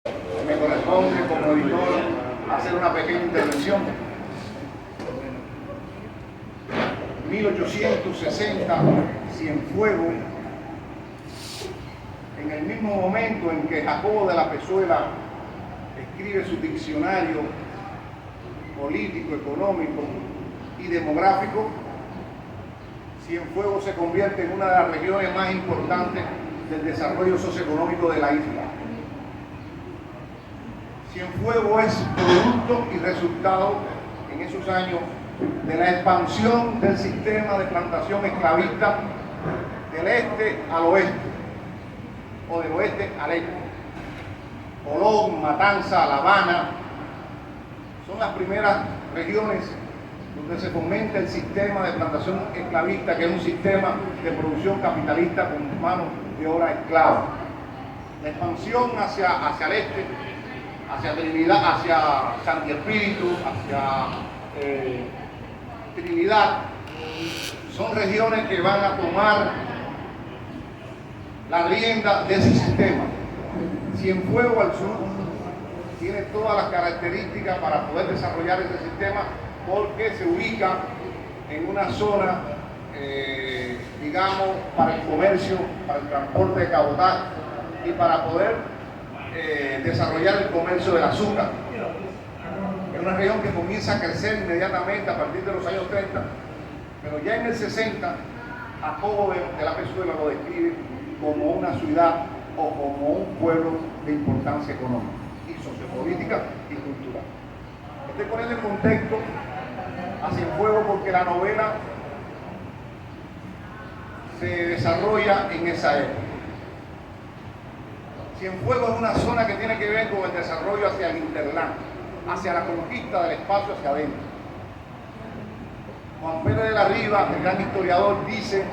Me corresponde como editor hacer una pequeña intervención. 1860, Cienfuegos, en el mismo momento en que Jacobo de la Pezuela escribe su diccionario político, económico y demográfico, Cienfuegos se convierte en una de las regiones más importantes del desarrollo socioeconómico de la isla. Cienfuegos es producto y resultado en esos años de la expansión del sistema de plantación esclavista del este al oeste, o del oeste al este. Colón, Matanza, La Habana son las primeras regiones donde se fomenta el sistema de plantación esclavista, que es un sistema de producción capitalista con mano de obra esclava. La expansión hacia el este, hacia Trinidad, hacia Santi Espíritu, hacia Trinidad, son regiones que van a tomar la rienda de ese sistema. Cienfuegos al sur tiene todas las características para poder desarrollar ese sistema, porque se ubica en una zona, digamos, para el comercio, para el transporte de cabotaje y para poder desarrollar el comercio del azúcar. Es una región que comienza a crecer inmediatamente a partir de los años 30, pero ya en el 60, Jacobo de la Pezuela lo describe como una ciudad o como un pueblo de importancia económica y sociopolítica y cultural. Estoy poniendo en contexto a Cienfuegos porque la novela se desarrolla en esa época. Cienfuegos es una zona que tiene que ver con el desarrollo hacia el hinterland, hacia la conquista del espacio hacia adentro. Juan Pérez de la Riva, el gran historiador, dice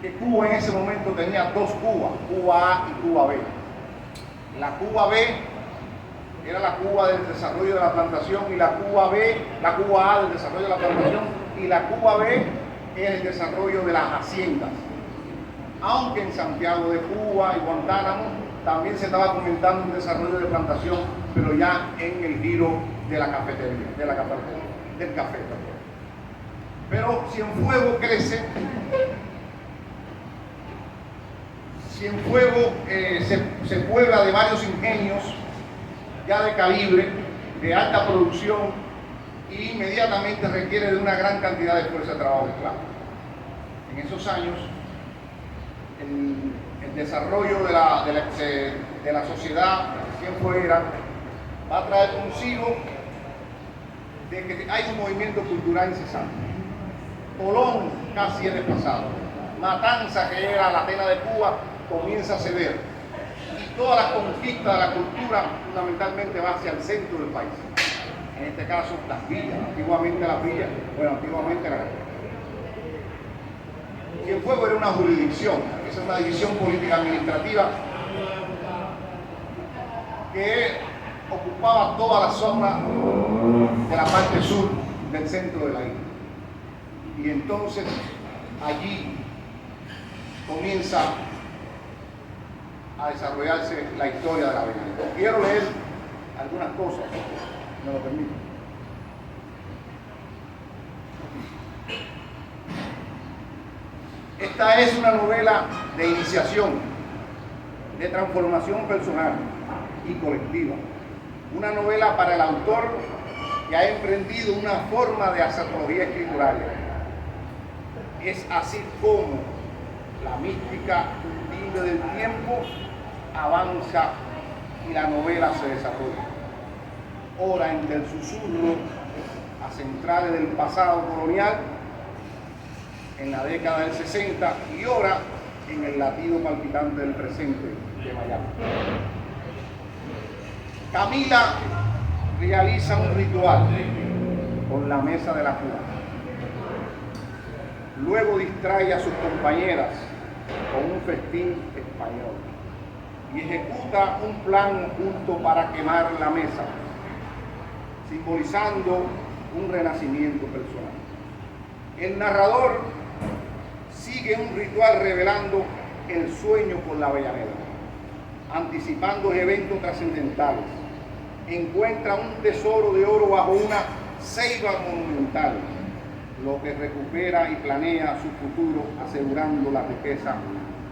que Cuba en ese momento tenía dos Cubas, Cuba A y Cuba B. La Cuba B era la Cuba del desarrollo de la plantación y la Cuba B, la Cuba A del desarrollo de la plantación y la Cuba B es el desarrollo de las haciendas. Aunque en Santiago de Cuba y Guantánamo también se estaba comentando un desarrollo de plantación, pero ya en el giro de la cafetería, del café. Pero Cienfuegos crece. Cienfuegos se puebla de varios ingenios ya de calibre, de alta producción, y inmediatamente requiere de una gran cantidad de fuerza de trabajo esclava. En esos años, el desarrollo de la sociedad cienfueguera va a traer consigo de que hay un movimiento cultural incesante. Colón casi es desplazado. Matanza, que era la Atenas de Cuba, comienza a ceder. Y toda la conquista de la cultura fundamentalmente va hacia el centro del país. En este caso, las villas. Antiguamente las villas, antiguamente la Cienfuegos era una jurisdicción, esa es una división política administrativa que ocupaba toda la zona de la parte sur del centro de la isla. Y entonces allí comienza a desarrollarse la historia de la avenida. Quiero leer algunas cosas, me lo permito. Esta es una novela de iniciación, de transformación personal y colectiva. Una novela para el autor que ha emprendido una forma de astrología escritural. Es así como la mística libre del tiempo avanza y la novela se desarrolla. Ora entre el susurro a centrales del pasado colonial en la década del 60 y ora en el latido palpitante del presente de Miami. Camila realiza un ritual con la mesa de la Cuba. Luego distrae a sus compañeras con un festín español y ejecuta un plan oculto para quemar la mesa, simbolizando un renacimiento personal. El narrador sigue un ritual revelando el sueño con la Avellaneda. anticipando eventos trascendentales. Encuentra un tesoro de oro bajo una ceiba monumental, lo que recupera y planea su futuro asegurando la riqueza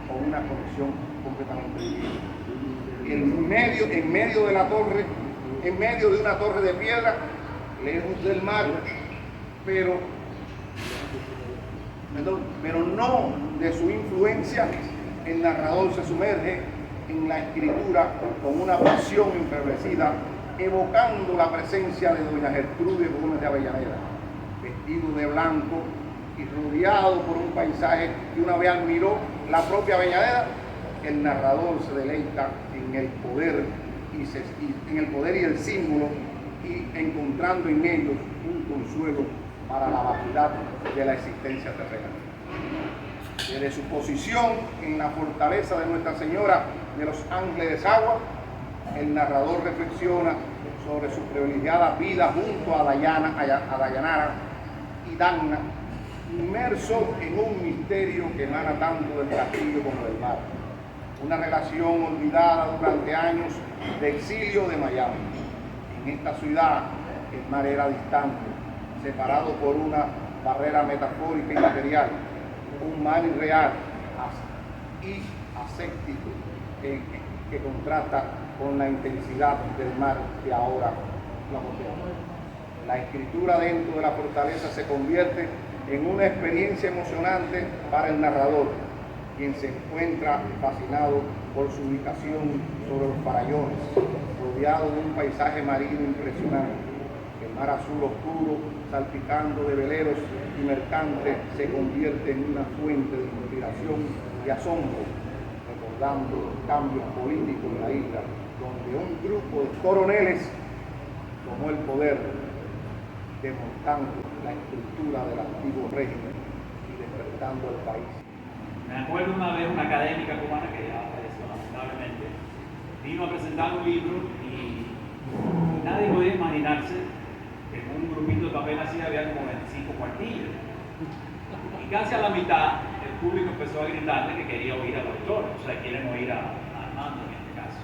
con una conexión completamente divina. En medio de la torre, en medio de una torre de piedra, lejos del mar, pero no de su influencia, el narrador se sumerge en la escritura con una pasión enfervecida, evocando la presencia de doña Gertrudis Gómez de Avellaneda, vestido de blanco y rodeado por un paisaje que una vez admiró la propia Avellaneda. El narrador se deleita en el poder y el símbolo, y encontrando en ellos un consuelo para la vacuidad de la existencia terrena. Desde su posición en la fortaleza de Nuestra Señora de los Ángeles de Agua, el narrador reflexiona sobre su privilegiada vida junto a Dayanara y Danna, inmerso en un misterio que emana tanto del castillo como del mar. Una relación olvidada durante años de exilio de Miami. En esta ciudad el mar era distante, separado por una barrera metafórica y material, un mar irreal y aséptico que contrasta con la intensidad del mar que ahora la rodea. La escritura dentro de la fortaleza se convierte en una experiencia emocionante para el narrador, quien se encuentra fascinado por su ubicación sobre los farallones, rodeado de un paisaje marino impresionante. El mar azul oscuro, salpicando de veleros y mercantes, se convierte en una fuente de inspiración y asombro, recordando los cambios políticos en la isla, donde un grupo de coroneles tomó el poder, desmontando la estructura del antiguo régimen y despertando al país. Me acuerdo una vez una académica cubana que ya falleció lamentablemente, vino a presentar un libro y nadie podía imaginarse que en un grupito de papel así había como 25 cuartillas. Y casi a la mitad el público empezó a gritarle que quería oír al autor, o sea, quieren oír a Armando en este caso.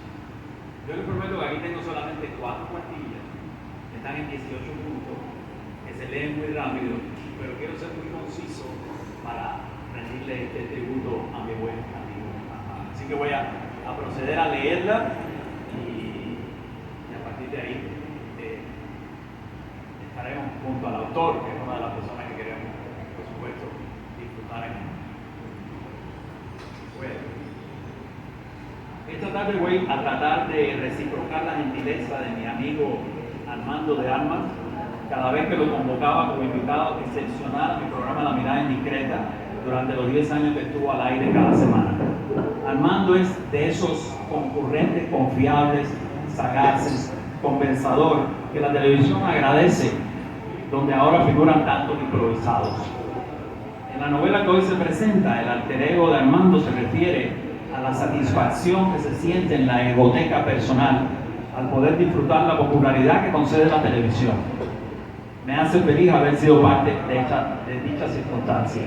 Yo les prometo que aquí tengo solamente 4 cuartillas, que están en 18 puntos, que se leen muy rápido, pero quiero ser muy conciso para rendirle este tributo a mi buen amigo. Así que voy a proceder a leerla y a partir de ahí estaremos junto al autor, que es una de las personas que queremos, por supuesto, disfrutar en él. Bueno, esta tarde voy a tratar de reciprocar la gentileza de mi amigo Armando de Armas, cada vez que lo convocaba como invitado excepcional a mi programa La Mirada Indiscreta durante los 10 años que estuvo al aire cada semana. Armando es de esos concurrentes confiables, sagaces, conversador, que la televisión agradece, donde ahora figuran tantos improvisados. En la novela que hoy se presenta, el alter ego de Armando se refiere a la satisfacción que se siente en la egoteca personal al poder disfrutar la popularidad que concede la televisión. Me hace feliz haber sido parte de dicha circunstancia.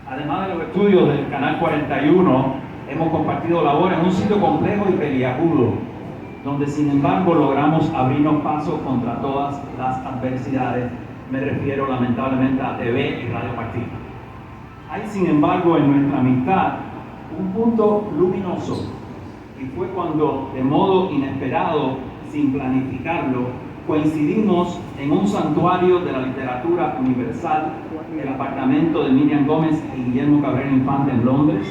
Además de los estudios del Canal 41, hemos compartido labor en un sitio complejo y peliagudo, donde sin embargo logramos abrirnos paso contra todas las adversidades. Me refiero lamentablemente a TV y Radio Martín. Hay sin embargo en nuestra amistad un punto luminoso, y fue cuando de modo inesperado, sin planificarlo, coincidimos en un santuario de la literatura universal, el apartamento de Miriam Gómez y Guillermo Cabrera Infante en Londres.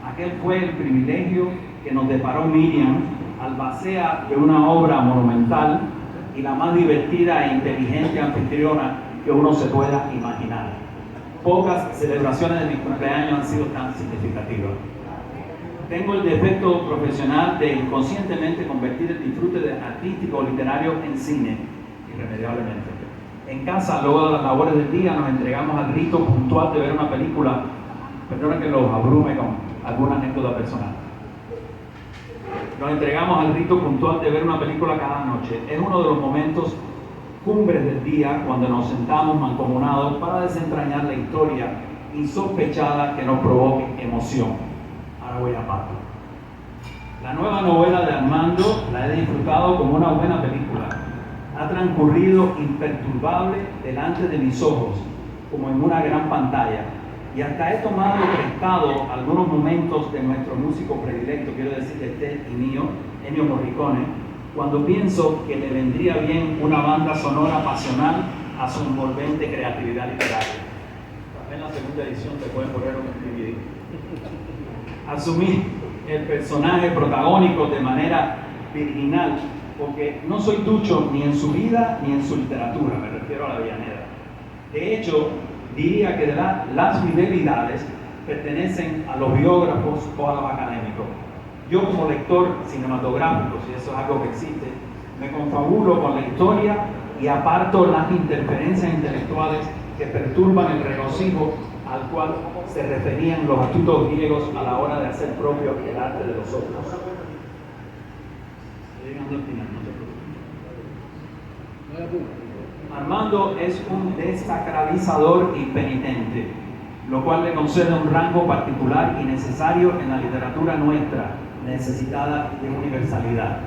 Aquel fue el privilegio que nos deparó Miriam, albacea de una obra monumental y la más divertida e inteligente anfitriona que uno se pueda imaginar. Pocas celebraciones de mi cumpleaños han sido tan significativas. Tengo el defecto profesional de inconscientemente convertir el disfrute artístico o literario en cine, irremediablemente. En casa, luego de las labores del día, nos entregamos al rito puntual de ver una película. Perdona que los abrume con alguna anécdota personal. Nos entregamos al rito puntual de ver una película cada noche. Es uno de los momentos cumbres del día cuando nos sentamos mancomunados para desentrañar la historia insospechada que nos provoque emoción. Ahora voy a partir. La nueva novela de Armando la he disfrutado como una buena película. Ha transcurrido imperturbable delante de mis ojos, como en una gran pantalla. Y hasta he tomado prestado algunos momentos de nuestro músico predilecto, quiero decir de Ted y mío, Ennio Morricone, cuando pienso que le vendría bien una banda sonora pasional a su envolvente creatividad literaria. En la segunda edición te pueden poner un DVD. Asumí el personaje protagónico de manera virginal, porque no soy ducho ni en su vida ni en su literatura, me refiero a la Avellaneda. De hecho, diría que las fidelidades pertenecen a los biógrafos o a los académicos. Yo como lector cinematográfico, si eso es algo que existe, me confabulo con la historia y aparto las interferencias intelectuales que perturban el regocijo al cual se referían los astutos griegos a la hora de hacer propio el arte de los otros. Estoy llegando al final, no te preocupes. Armando es un desacralizador y penitente, lo cual le concede un rango particular y necesario en la literatura nuestra, necesitada de universalidad.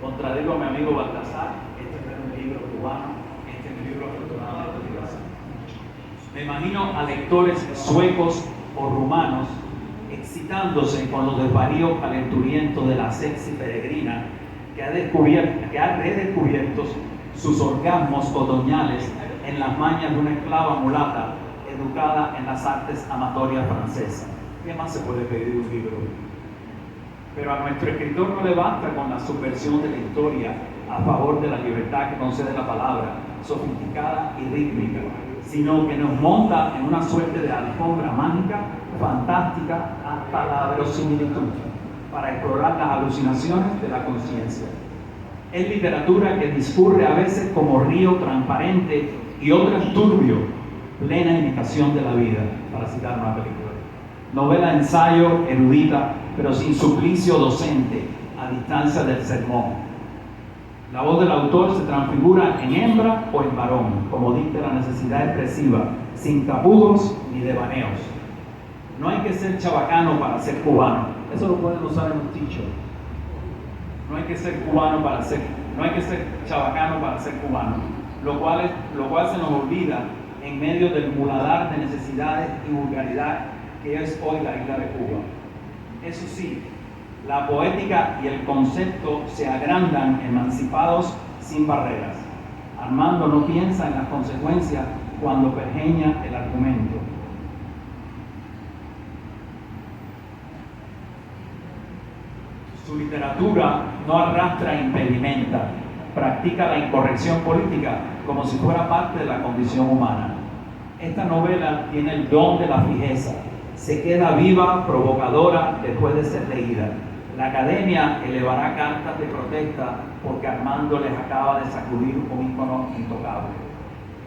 Contradigo a mi amigo Baltasar, este es un libro cubano, este es un libro afortunadamente universal. Me imagino a lectores suecos o rumanos excitándose con los desvaríos calenturientos de la sexy peregrina que ha redescubierto sus orgasmos otoñales en las mañas de una esclava mulata educada en las artes amatorias francesas. ¿Qué más se puede pedir de un libro? Pero a nuestro escritor no le basta con la subversión de la historia a favor de la libertad que concede la palabra, sofisticada y rítmica, sino que nos monta en una suerte de alfombra mágica, fantástica hasta la verosimilitud, para explorar las alucinaciones de la conciencia. Es literatura que discurre a veces como río transparente y otras turbio, plena imitación de la vida, para citar una película. Novela ensayo erudita, pero sin suplicio docente, a distancia del sermón. La voz del autor se transfigura en hembra o en varón, como dicta la necesidad expresiva, sin tapujos ni devaneos. No hay que ser chabacano para ser cubano. Eso lo pueden usar en un teacher. No hay que ser cubano para ser, no hay que ser chabacano para ser cubano, lo cual se nos olvida en medio del muladar de necesidades y vulgaridad que es hoy la isla de Cuba. Eso sí, la poética y el concepto se agrandan emancipados sin barreras. Armando no piensa en las consecuencias cuando pergeña el argumento. Su literatura no arrastra e impedimenta, practica la incorrección política como si fuera parte de la condición humana. Esta novela tiene el don de la fijeza, se queda viva, provocadora después de ser leída. La academia elevará cartas de protesta porque Armando les acaba de sacudir un ícono intocable.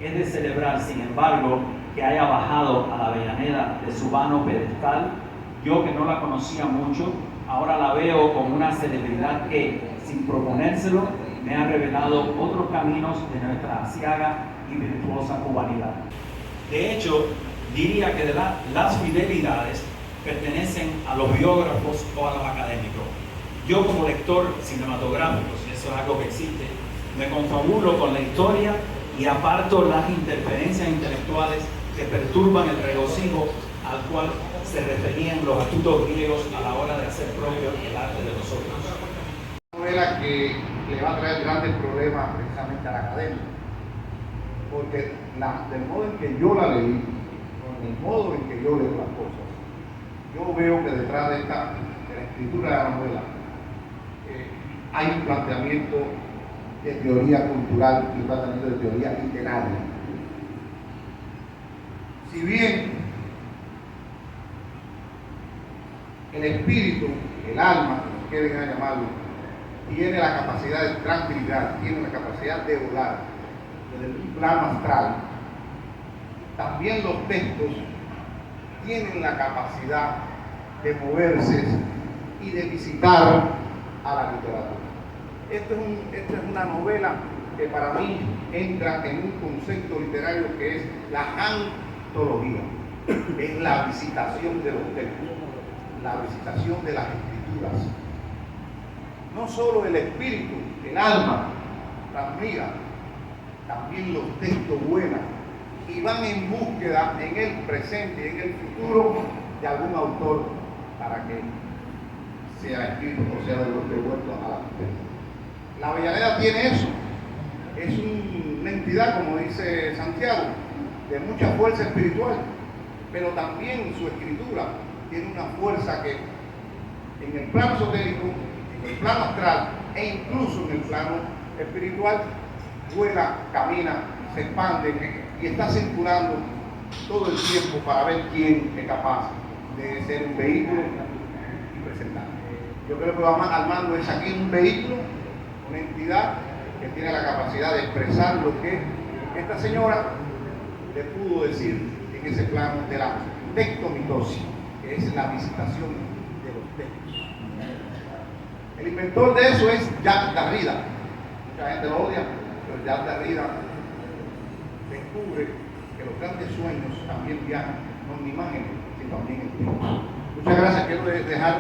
Es de celebrar, sin embargo, que haya bajado a la Avellaneda de su vano pedestal. Yo, que no la conocía mucho, ahora la veo como una celebridad que, sin proponérselo, me ha revelado otros caminos de nuestra aciaga y virtuosa cubanidad. De hecho, diría que las fidelidades pertenecen a los biógrafos o a los académicos. Yo, como lector cinematográfico, si eso es algo que existe, me confabulo con la historia y aparto las interferencias intelectuales que perturban el regocijo al cual se referían los astutos griegos a la hora de hacer propio el arte de nosotros. Una novela que le va a traer grandes problemas precisamente a la academia, porque del modo en que yo la leí, con el modo en que yo leo las cosas, yo veo que detrás de la escritura de la novela hay un planteamiento de teoría cultural y un planteamiento de teoría literaria. Si bien el espíritu, el alma, como quieren llamarlo, tiene la capacidad de tranquilidad, tiene la capacidad de volar desde un plano astral, también los textos tienen la capacidad de moverse y de visitar a la literatura. Esta es una novela que para mí entra en un concepto literario que es la antología, es la visitación de los textos, la visitación de las escrituras. no solo el espíritu, el alma transmigra, también los textos vuelan y van en búsqueda en el presente y en el futuro de algún autor para que sea escrito o sea devuelto a la posteridad. La Avellaneda tiene eso, es una entidad, como dice Santiago, de mucha fuerza espiritual, pero también su escritura tiene una fuerza que en el plano esotérico, en el plano astral e incluso en el plano espiritual vuela, camina, se expande y está circulando todo el tiempo para ver quién es capaz de ser un vehículo y presentar. Yo creo que Armando es aquí un vehículo, una entidad que tiene la capacidad de expresar lo que esta señora le pudo decir en ese plano de la tectomitosis, que es la visitación de los textos. El inventor de eso es Jacques Derrida. Mucha gente lo odia, pero Jacques Derrida descubre que los grandes sueños también viajan, no en imágenes, sino también en tiempo. Muchas gracias, quiero dejar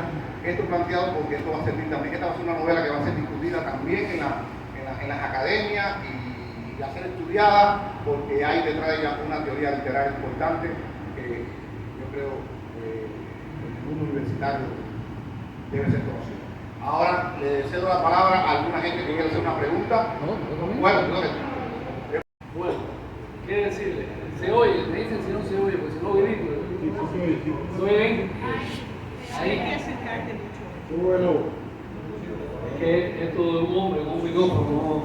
esto planteado porque esto va a servir también. Esta va a ser una novela que va a ser discutida también en las academias y va a ser estudiada porque hay detrás de ella una teoría literaria importante que yo creo en el mundo universitario debe ser conocida. Ahora le cedo la palabra a alguna gente que quiera hacer una pregunta. Bueno, ¿qué decirle? Se oye, me dicen si no se oye, pues si no viví, ¿se oye bien? Ahí. Hay que acercarte mucho. Bueno. Es que esto de un hombre con un micrófono,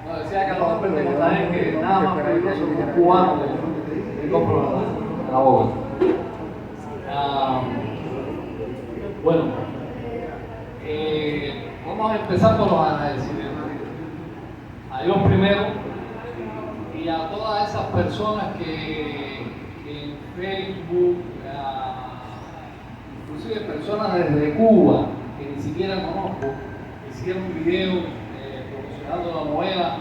no decía que a los hombres de Costaín que nada más peligroso que un cubano con un micrófono en la boca. Bueno, vamos a empezar por los agradecimientos. A Dios primero y a todas esas personas que en Facebook, inclusive personas desde Cuba que ni siquiera conozco, hicieron un video promocionando la novela.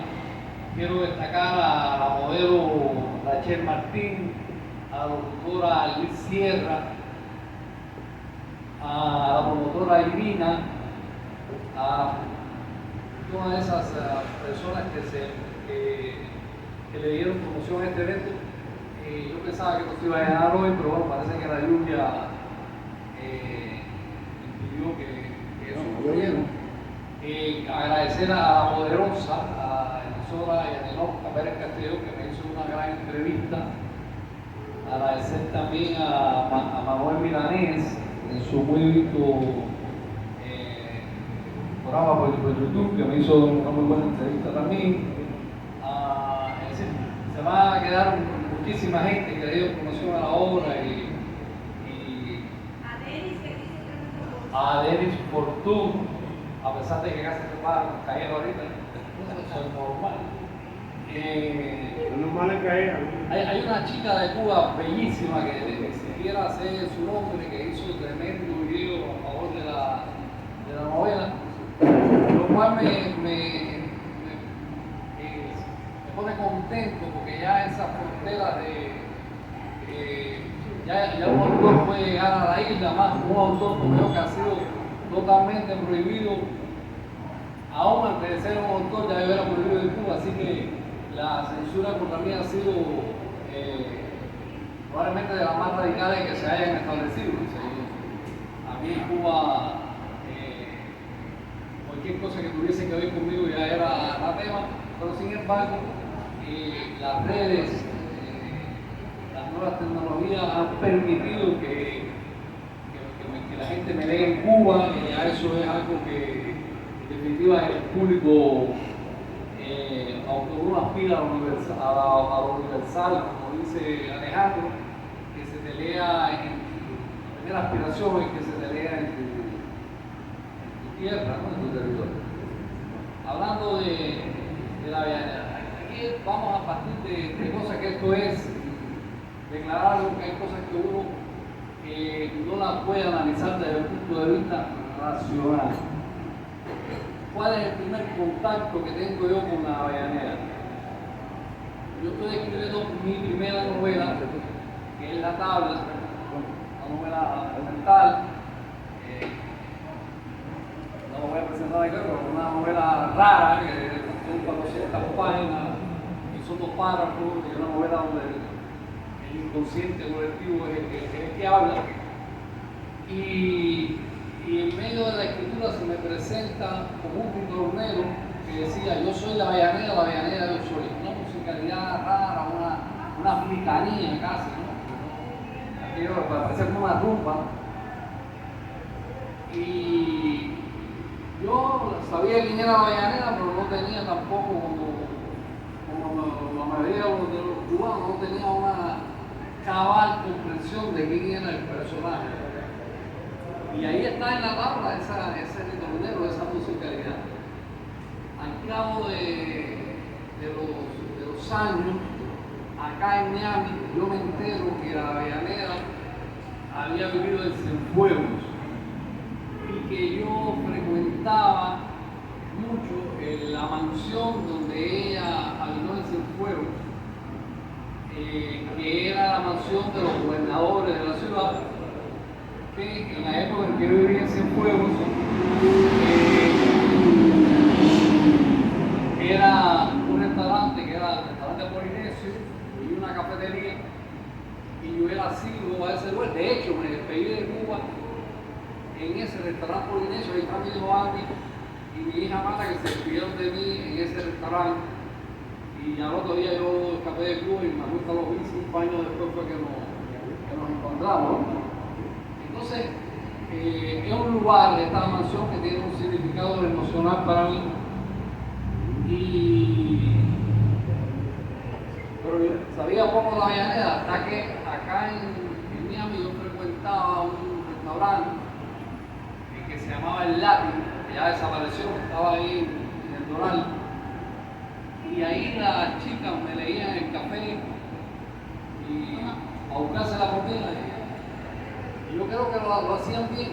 Quiero destacar a la modelo Rachel Martín, a la doctora Liz Sierra, a la promotora Irina, a todas esas personas que le dieron promoción a este evento. Yo pensaba que no se iba a ganar hoy, pero bueno, parece que la lluvia impidió que eso ocurriera. Agradecer a la poderosa, a Elisora y a Nenocca Pérez Castillo, que me hizo una gran entrevista. Agradecer también a Manuel Milanés en su muy visto programa por YouTube, que me hizo una muy buena entrevista también. Es decir, se va a quedar muchísima gente que dio promoción a la obra y a Denis Fortune, a pesar de que casi se va a caer ahorita, eso es normal. normal es caer. Hay una chica de Cuba bellísima que si quiera hacer su nombre, que hizo tremendo video a favor de la novela, lo cual me pone contento porque ya esas fronteras ya un autor puede llegar a la isla, más un autor como yo que ha sido totalmente prohibido, aún antes de ser un autor ya era prohibido en Cuba, así que la censura contra mí ha sido probablemente de las más radicales que se hayan establecido. A mí en Cuba cualquier cosa que tuviese que ver conmigo ya era anatema, pero sin embargo las redes, las nuevas tecnologías han permitido que la gente me lea en Cuba, y ya eso es algo que en definitiva el público, aunque uno aspira a lo universal, como dice Alejandro, que se te lea la primera aspiración es que se te lea en tu tierra, ¿no? En tu territorio. Hablando de la Avellaneda, aquí vamos a partir de cosas que esto es declarar que hay cosas que uno no las puede analizar desde el punto de vista racional. ¿Cuál es el primer contacto que tengo yo con la Avellaneda? Yo estoy escribiendo mi primera novela, que es La Tabla, una novela documental, sabe qué, pero una novela rara, que son 400 páginas y son 2 párrafos, y una novela donde el inconsciente colectivo es el que habla. Y en medio de la escritura se me presenta como un ritornero que decía: yo soy la Avellaneda yo soy. Una musicalidad rara, una africanía casi, ¿no? Aquello que parecía como una rumba. Y yo sabía quién era la Avellaneda, pero no tenía tampoco, como la mayoría de los cubanos, no tenía una cabal comprensión de quién era el personaje. Y ahí está en la tabla ese ritornero, esa musicalidad. Al cabo de los años, acá en Miami, yo me entero que la Avellaneda había vivido en Cienfuegos y que yo frecuentaba mucho en la mansión donde ella habitó en Cienfuegos, que era la mansión de los gobernadores de la ciudad, que en la época en que yo vivía en Cienfuegos era un restaurante que era el restaurante polinesio y una cafetería, y yo era asiduo a ese lugar. De hecho, me despedí de Cuba en ese restaurante polinesio. Ahí está mi hijo Andy y mi hija Mata, que se despidieron de mí en ese restaurante, y al otro día yo escapé de Cuba y me gusta los vi 5 años después fue que nos encontramos, ¿no? Entonces, es un lugar, esta mansión, que tiene un significado emocional para mí. Pero yo sabía poco de la Avellaneda hasta que acá en Miami yo frecuentaba un restaurante que se llamaba El Latin, que ya desapareció, estaba ahí en el Doral. Y ahí las chicas me leían el café y a buscarse la comida. Y yo creo que lo hacían bien.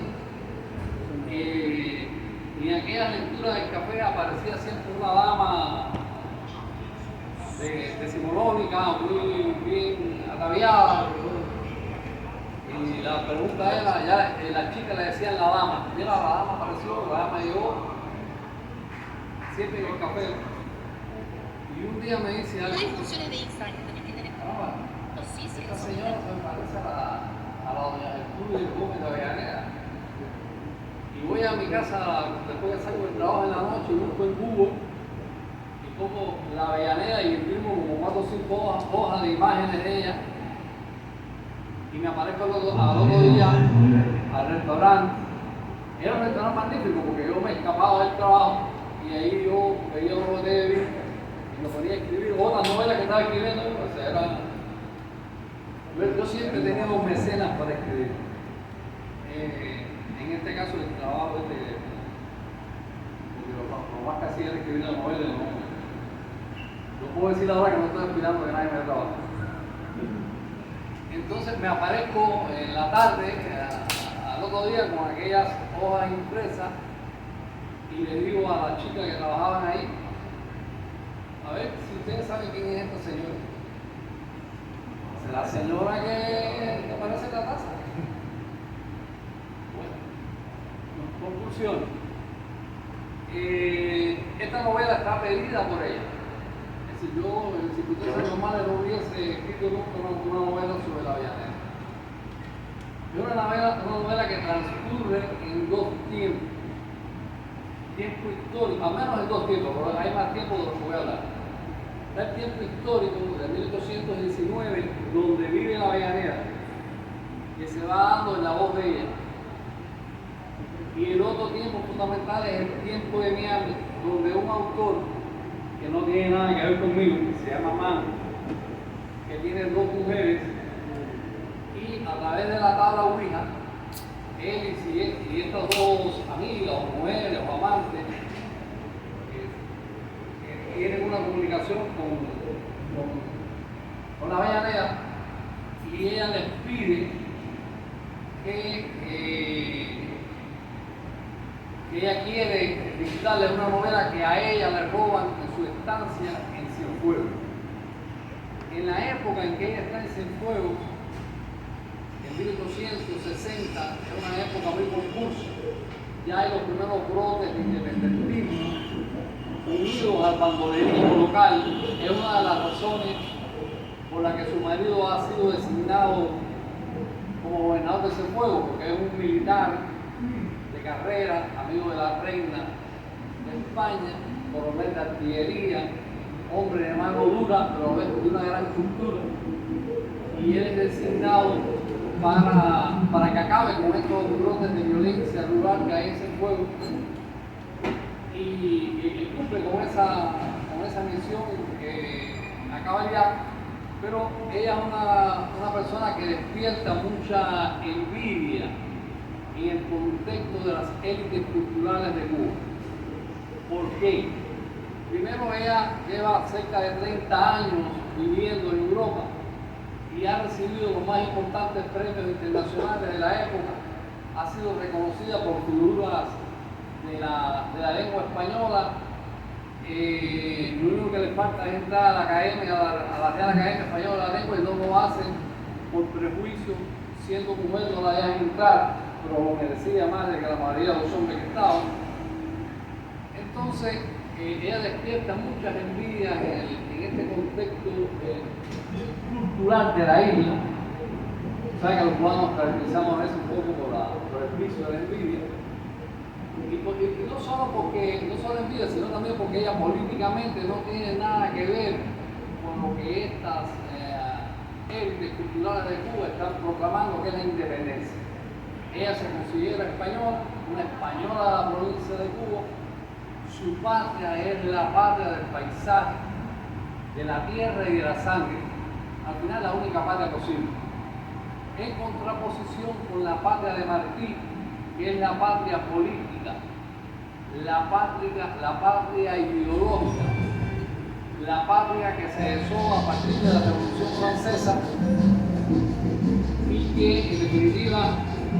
Y en aquella lectura del café aparecía siempre una dama decimonónica, muy bien ataviada. Y la pregunta era, ya la chica le decían la dama. Mira, la dama apareció, la dama llegó, siempre en el café. Y un día me dice algo. No hay funciones de Instagram también que tenemos. Sí, sí, Esta sí. señora se me parece a la doña Gertrudis Gómez de Avellaneda. Y voy a mi casa después que salgo del trabajo en la noche y busco en Google y pongo la Avellaneda y imprimo como 4 o 5 hojas de imágenes de ella, y me aparezco al otro día al restaurante. Era un restaurante magnífico porque yo me escapaba del trabajo y ahí yo veía una botella de vino y me ponía a escribir otras novelas que estaba escribiendo. O sea, yo siempre he tenido mecenas para escribir. En este caso el trabajo es de lo más que hacía era escribir la novela. No puedo decir ahora que no estoy aspirando que nadie me trabaje. Entonces me aparezco en la tarde, al otro día, con aquellas hojas impresas, y le digo a las chicas que trabajaban ahí: a ver si ustedes saben quién es esta señora. Es la señora que aparece en la taza. Conclusión, esta novela está pedida por ella. Es decir, yo en circunstancias normales no hubiese escrito nunca una novela sobre la Avellaneda. Es una novela que transcurre en 2 tiempos. Tiempo histórico, al menos en 2 tiempos, pero hay más tiempo de lo que voy a hablar. Está el tiempo histórico de 1819, donde vive la Avellaneda, que se va dando en la voz de ella. Y el otro tiempo fundamental es el tiempo de Miami, donde un autor que no tiene nada que ver conmigo, que se llama Mann, que tiene 2 mujeres, y a través de la tabla Ouija, él y estas 2 amigas o mujeres o amantes tienen una comunicación con la Avellaneda, y ella les pide que ella quiere dictarle una novela que a ella le roban en su estancia en Cienfuegos. En la época en que ella está en Cienfuegos, en 1860, era una época muy convulsa. ya hay los primeros brotes de independentismo unidos al bandolerismo local. Es una de las razones por la que su marido ha sido designado como gobernador de Cienfuegos, porque es un militar de carrera, amigo de la reina de España, coronel de artillería, hombre de mano dura, pero de una gran cultura. Y él es designado para que acabe con estos brotes de violencia rural que hay en Cienfuegos y cumple con esa misión que acaba ya. Pero ella es una persona que despierta mucha envidia en el contexto de las élites culturales de Cuba. ¿Por qué? Primero, ella lleva cerca de 30 años viviendo en Europa y ha recibido los más importantes premios internacionales de la época. Ha sido reconocida por figuras de la lengua española. Lo único que le falta es entrar a la academia, a la Real Academia Española de la Lengua, y no lo hacen por prejuicio. Siendo mujer no la dejan entrar, pero lo merecía más de que la mayoría de los hombres que estaban. Entonces, ella despierta muchas envidias en este contexto cultural de la isla. Saben que los cubanos caracterizamos a veces un poco por el juicio de la envidia. Y no solo envidia, sino también porque ella políticamente no tiene nada que ver con lo que estas élites culturales de Cuba están proclamando, que es la independencia. Ella se considera española, una española de la provincia de Cuba. Su patria es la patria del paisaje, de la tierra y de la sangre. Al final, la única patria posible. En contraposición con la patria de Martí, que es la patria política, la patria ideológica, la patria que se desó a partir de la Revolución Francesa y que en definitiva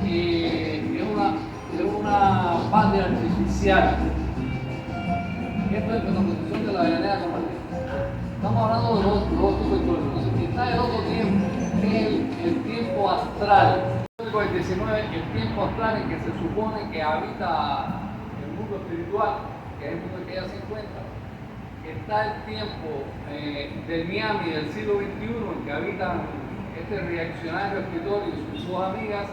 es una patria artificial. Esto es la constitución de la Avellaneda con Martí. Estamos hablando de dos tipos de cosas. Está el otro tiempo, que es el tiempo astral. El 19, el tiempo astral en que se supone que habita el mundo espiritual, que es el mundo en que ella se encuentra. Está el tiempo del Miami del siglo XXI, en que habitan este reaccionario escritor y sus dos amigas.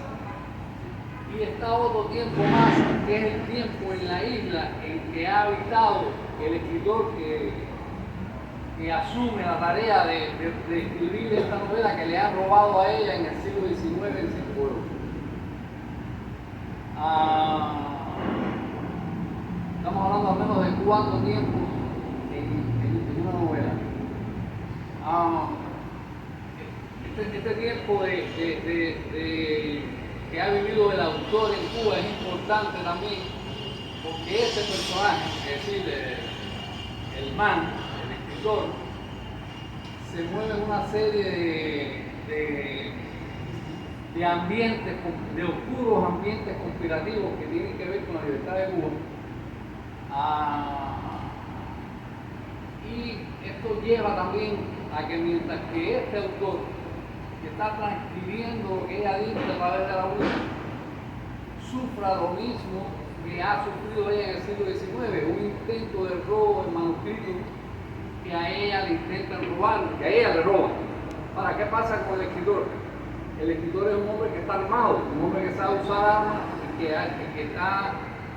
Y está otro tiempo más, que es el tiempo en la isla en que ha habitado el escritor que asume la tarea de escribir esta novela que le han robado a ella en el siglo XIX en Cienfuegos. Estamos hablando al menos de 4 tiempos en una novela. Este tiempo que ha vivido el autor en Cuba es importante también, porque este personaje, es decir, el man, el escritor, se mueve en una serie de ambientes, de oscuros ambientes conspirativos que tienen que ver con la libertad de Cuba. Y esto lleva también a que mientras que este autor que está transcribiendo lo que ella dice a través de la luz, sufra lo mismo que ha sufrido ella en el siglo XIX, un intento de robo en manuscrito que a ella le intentan robar, que a ella le roban. Ahora, ¿qué pasa con el escritor? El escritor es un hombre que está armado, un hombre que sabe usar armas y que está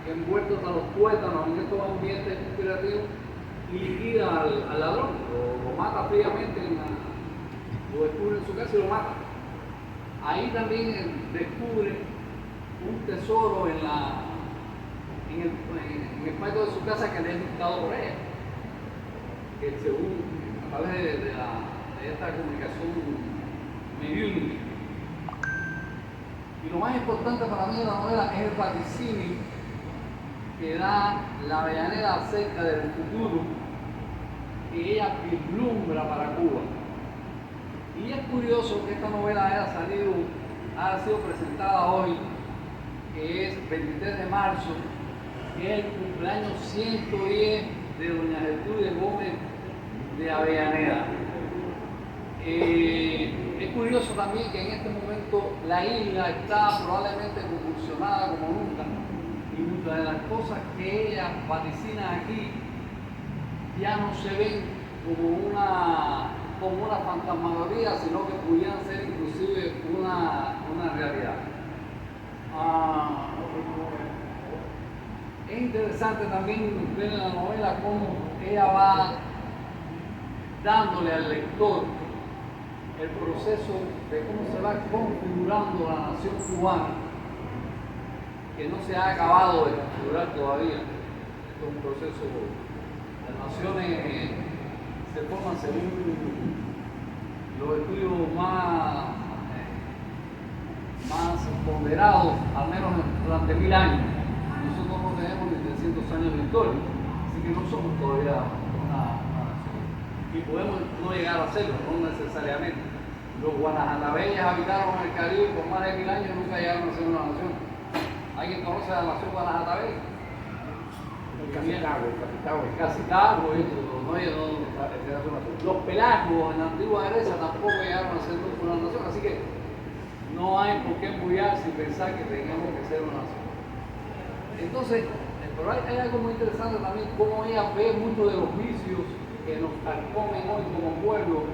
envuelto hasta los tuétanos en estos ambientes conspirativos y liquida al ladrón, lo mata fríamente, lo descubre en su casa y lo mata. Ahí también descubre un tesoro en el patio de su casa que le es dictado por ella, que según a través de esta comunicación mediúnica. Y lo más importante para mí de la novela es el vaticinio que da la Avellaneda acerca del futuro que ella vislumbra para Cuba. Y es curioso que esta novela haya sido presentada hoy, que es 23 de marzo, que es el cumpleaños 110 de doña Gertrudis Gómez de Avellaneda. Es curioso también que en este momento la isla está probablemente convulsionada como nunca, y muchas de las cosas que ella vaticina aquí ya no se ven como una fantasmagoría, sino que pudieran ser inclusive una realidad. Es interesante también ver en la novela cómo ella va dándole al lector el proceso de cómo se va configurando la nación cubana, que no se ha acabado de configurar todavía. Esto es un proceso, las naciones se forman según los estudios más ponderados, al menos durante 1000 años. Nosotros no tenemos ni 300 años de historia, así que no somos todavía una nación. Y podemos no llegar a serlo, no necesariamente. Los guanajanabeyes habitaron en el Caribe por más de 1000 años y nunca llegaron a ser una nación. ¿Alguien conoce a la nación guanajanabey? Cacicagua, los pelagos en la antigua Grecia tampoco llegaron a ser nunca una nación, así que no hay por qué embullarse y pensar que tengamos que ser una nación. Entonces, pero hay algo muy interesante también, cómo ella ve muchos de los vicios que nos carcomen hoy como pueblo,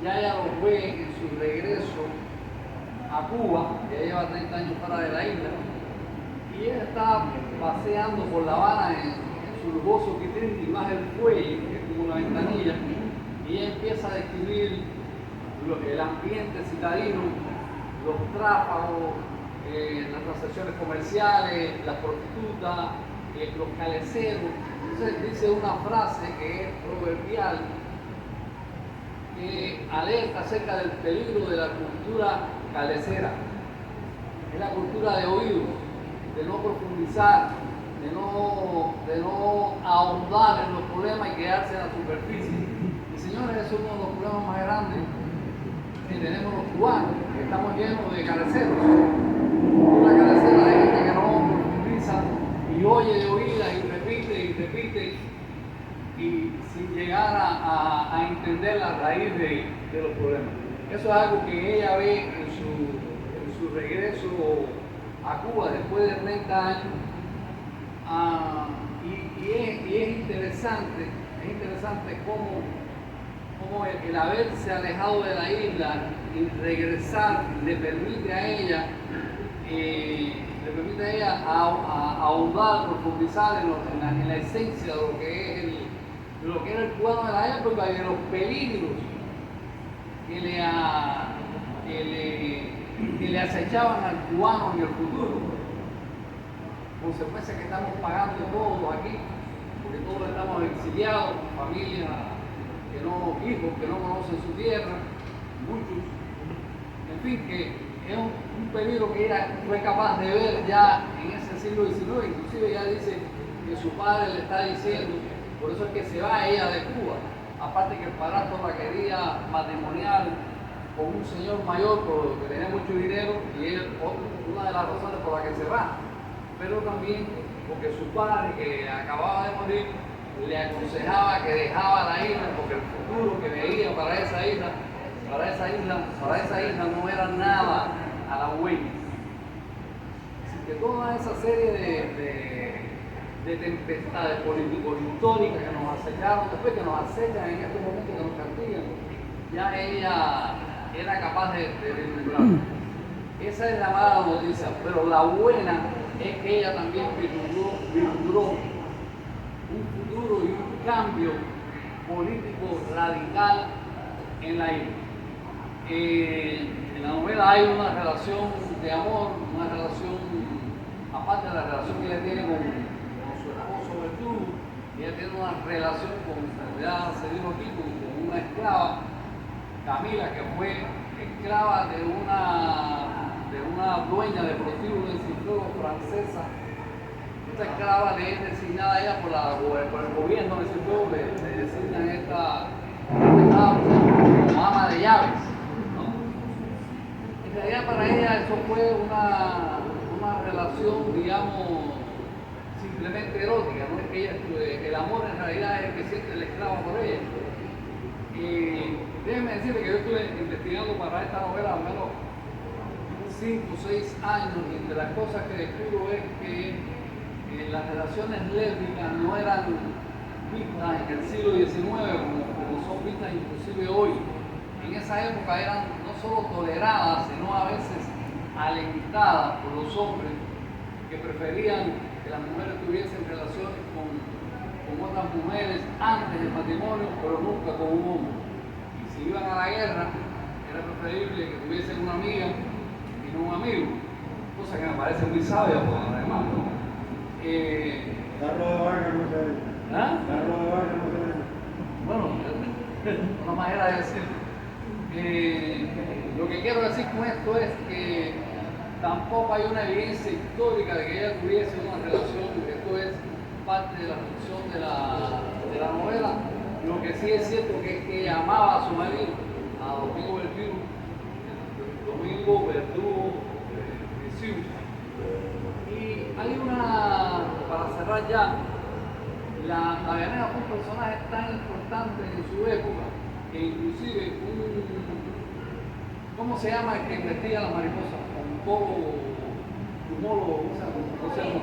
ya ella los ve en su regreso a Cuba, que ella lleva 30 años fuera de la isla, y ella está paseando por La Habana en su lujoso quitín y más el fuelle, que es como una ventanilla, y ella empieza a describir el ambiente citadino, los tráfagos, las transacciones comerciales, las prostitutas, los caleceros. Entonces dice una frase que es proverbial, que alerta acerca del peligro de la cultura calecera. Es la cultura de oído, de no profundizar, de no ahondar en los problemas y quedarse en la superficie. Y señores, eso es uno de los problemas más grandes que tenemos los cubanos, que estamos llenos de caleceros. Una calecera de gente que no profundiza y oye de oídas y repite y sin llegar a entender la raíz de los problemas. Eso es algo que ella ve en su regreso a Cuba después de 30 años. Y es interesante cómo el haberse alejado de la isla y regresar le permite a ella ahondar, profundizar en la esencia de lo que era el cubano de la época y de los peligros que le acechaban al cubano en el futuro. Consecuencia que estamos pagando todos aquí, porque todos estamos exiliados, familias, hijos que no conocen su tierra, muchos. En fin, que es un peligro que ella fue capaz de ver ya en ese siglo XIX, inclusive ya dice que su padre le está diciendo, por eso es que se va ella de Cuba, aparte que el padrastro la quería matrimonial con un señor mayor que tenía mucho dinero y es una de las razones por las que se va, pero también porque su padre, que acababa de morir, le aconsejaba que dejaba la isla porque el futuro que veía para esa isla no era nada halagüeño. Así que toda esa serie de tempestades político-históricas que nos acecharon, después que nos acechan en estos momentos que nos castigan, ya ella era capaz de vislumbrar. Esa es la mala noticia, pero la buena es que ella también vislumbró un futuro y un cambio político radical en la isla. En la novela hay una relación de amor, una relación, aparte de la relación que ella tiene con su esposo Verdugo, ella tiene una relación ya se dijo aquí, con una esclava, Camila, que fue esclava de una dueña de prostíbulo en Cienfuegos francesa. Esta esclava le es designada a ella por el gobierno de Cienfuegos, le designan esta esclava como ama de llaves, ¿no? En realidad para ella eso fue una relación, digamos, simplemente erótica, no es que ella, el amor en realidad es el que siente el esclavo por ella. Y déjenme decirle que yo estuve investigando para esta novela al menos 5 o 6 años y entre las cosas que descubro es que las relaciones lésbicas no eran vistas en el siglo XIX como son vistas inclusive hoy. En esa época eran no solo toleradas, sino a veces alentadas por los hombres que preferían que las mujeres tuviesen relaciones con otras mujeres antes del matrimonio, pero nunca con un hombre. Y si iban a la guerra, era preferible que tuviesen una amiga y no un amigo, cosa que me parece muy sabia por los demás, ¿no? Carro de vaca no se ve. ¿Ah? Carro de vaca no se ve. Bueno, una manera de decirlo. Lo que quiero decir con esto es que tampoco hay una evidencia histórica de que ella tuviese una relación, esto es parte de la función de la novela. Lo que sí es cierto que es que ella amaba a su marido, a Domingo Verdugo Jesús. Y hay una, para cerrar ya, la Vianera fue un personaje tan importante en su época que inclusive ¿cómo se llama el que investiga las mariposas? Entomólogo, ¿cómo se llama?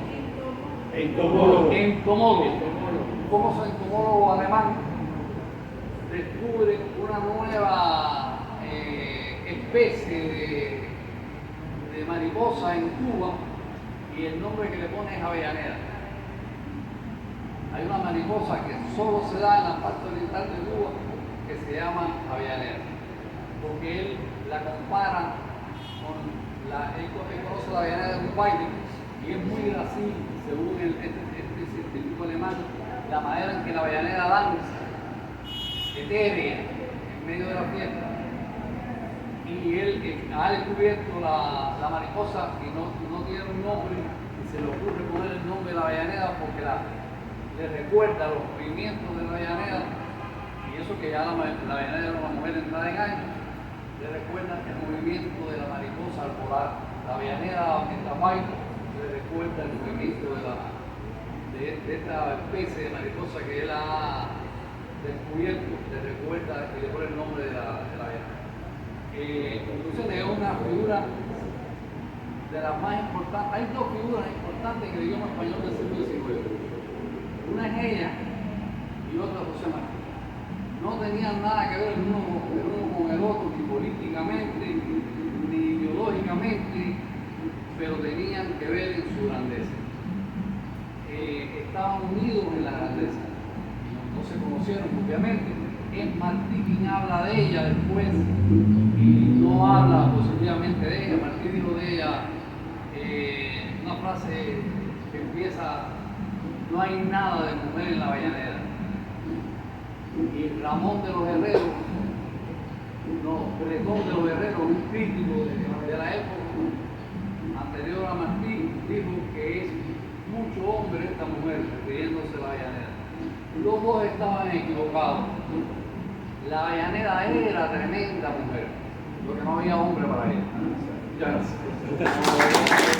Entomólogo. Un famoso entomólogo alemán descubre una nueva especie de mariposa en Cuba y el nombre que le pone es avellanera. Hay una mariposa que solo se da en la parte oriental de Cuba que se llama avellanera, porque él la compara con él conoce la avellanera de un baile y es muy gracil, según este científico alemán, la manera en que la avellanera danza, etérea, en medio de la fiesta. Y él ha descubierto la mariposa y no tiene un nombre y se le ocurre poner el nombre de la avellanera porque le recuerda los movimientos de la avellanera, y eso que ya la avellanera era una mujer entrada en años, le recuerda el movimiento de la mariposa al volar. La avellanera en la baila le recuerda el movimiento de esta especie de mariposa que él ha descubierto, le recuerda y le pone el nombre de la avellanera. En conclusión, es una figura de las más importantes. Hay dos figuras importantes en el idioma español del siglo XIX. Una es ella y otra José Martí. No tenían nada que ver el uno con el otro, ni políticamente, ni ideológicamente, pero tenían que ver en su grandeza. Estaban unidos en la grandeza. No se conocieron, obviamente. Es Martí quien habla de ella después y no habla positivamente de ella. Martí dijo de ella una frase que empieza: no hay nada de mujer en la avellanera. Y Ramón de los Herreros, Bretón de los Herreros, un crítico de la época anterior a Martí, dijo que es mucho hombre esta mujer, refiriéndose a la avellanera. Los dos estaban equivocados. La avellanera era tremenda mujer, lo que no había hombre para ella. Muchas gracias.